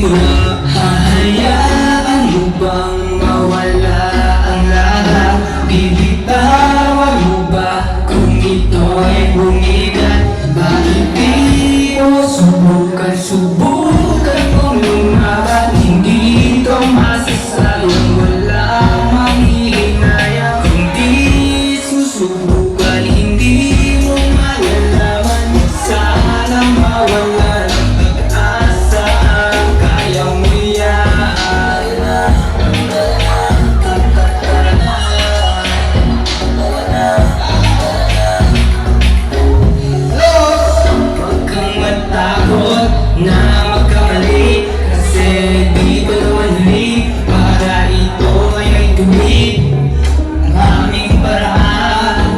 mo na. Hahayaan mo bang mawala ang lahat? Bibitawan mo ba kung ito'y bumigat? Bakit di mo subukan mong lumaban? Hindi ito masasayang, walang manghihinayang. Kung di susubukan, hindi mo malalaman. Sana mawala ng pag-asa, kaya mo yan. Huwag kang matakot na magkamali, kasi dito naman huli para ito ay tuwid. Ang aming paraan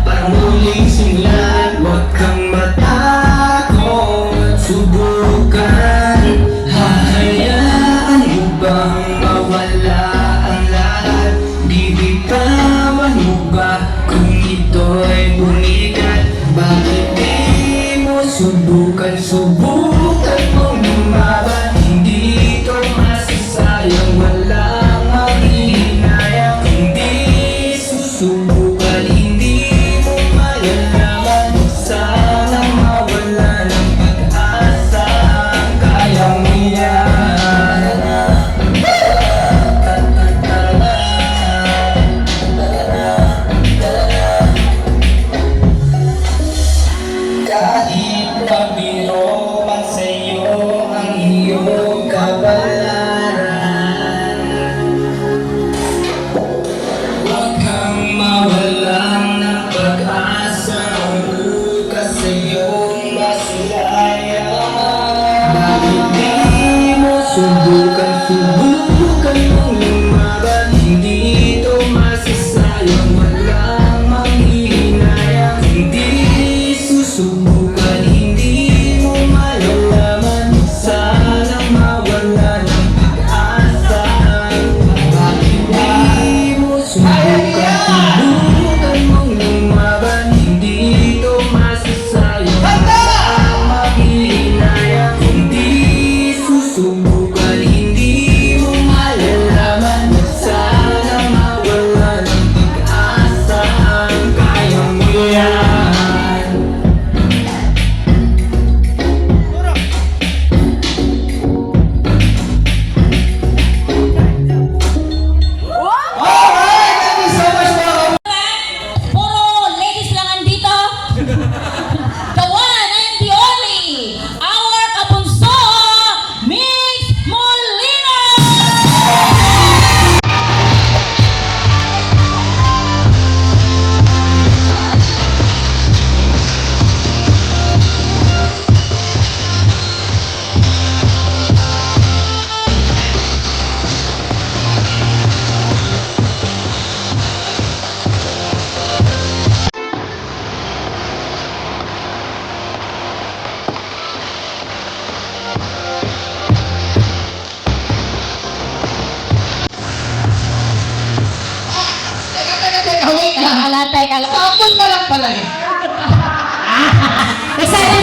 para muling simulan. Huwag kang matakot, subukan. Hahayaan mo bang mawala ang lahat? Bibitawan mo ba kung ito'y bumigat? Bakit di mo subukan mong lumaban? Hindi ito masasayang, walang manghihinayang. Kung di susubukan, hindi mo malalaman. Sana mawala ng pag-asa, kaya mo yan. Kahit pabiro man sa'yo ang iyong kabalaran, huwag kang mawalan ng pag-asa. Bukas sa iyong masilayan. Bakit di mo subukan mong lumaban? Hindi ito masasayang, walang manghihinayang. Hindi susubukan, hindi mo malalaman. Sana mawala ng pag-asa. Bakit di mo subukan mong lumaban? Hindi ito masasayang, walang manghihinayang. Hindi susubukan, hindi mo malalaman. Sana mawala ng pag-asa, kaya mo yan. Puro ladies lang andito. The one and the only, our kabunso, Miss Molina! Wait lang. Alatay ka lang. Sample na lang pala eh. Isa na